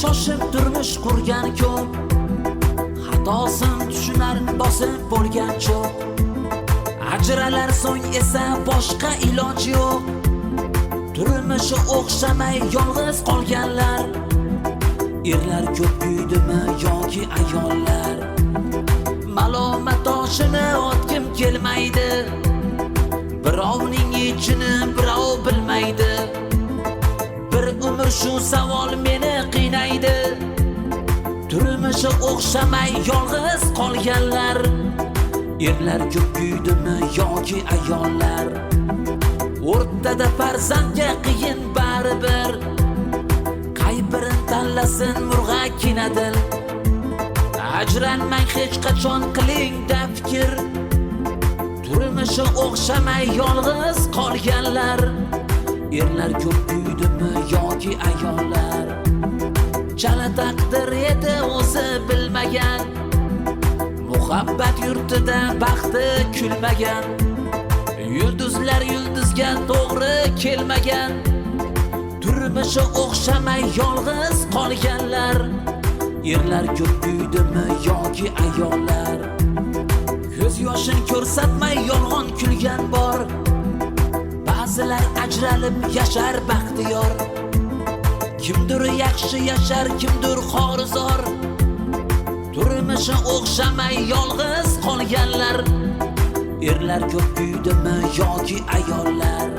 shoshib turmush qurgan ko'p, xatosin tushunar bosib bo'lgan cho'q. Ajralar so'ng esa boshqa iloj yo'q. Turmushi o'xshamay yolg'iz qolganlar, erlar ko'p kuydimi yoki ayollar? Malomat toshini otgim kelmaydi, birovning ichini birov bilmaydi. Bir umr shu savol meni qiynaydi. Turmushi o'xshamay yolg'iz qolganlar, erlar ko'p kuydimi yoki ayollar? O'rtada farzandga qiyin baribir, qay birin tanlasin murg'akkina dil. Ajranmang hech qachon qilingda fikr, turmushi o'xshamay yolg'iz qolganlar, erlar ko'p kuydimi yoki ayollar? Chala taqdir edi o'zi bilmagan, muhabbat yurtida baxti kulmagan. Yulduzlar yulduzga to'g'ri kelmagan, turmushi o'xshamay yolg'iz qolganlar, erlar ko'p kuydimi yoki ayollar? Ko'z yoshin ko'rsatmay yolg'on kulgan bor, ba'zilar ajralib yashar baxtiyor. Kimdir yaxshi yashar, kimdir xorizor. Turmushi o'xshamay yolg'iz qolganlar, erlar ko'p kuydimi yoki ayollar?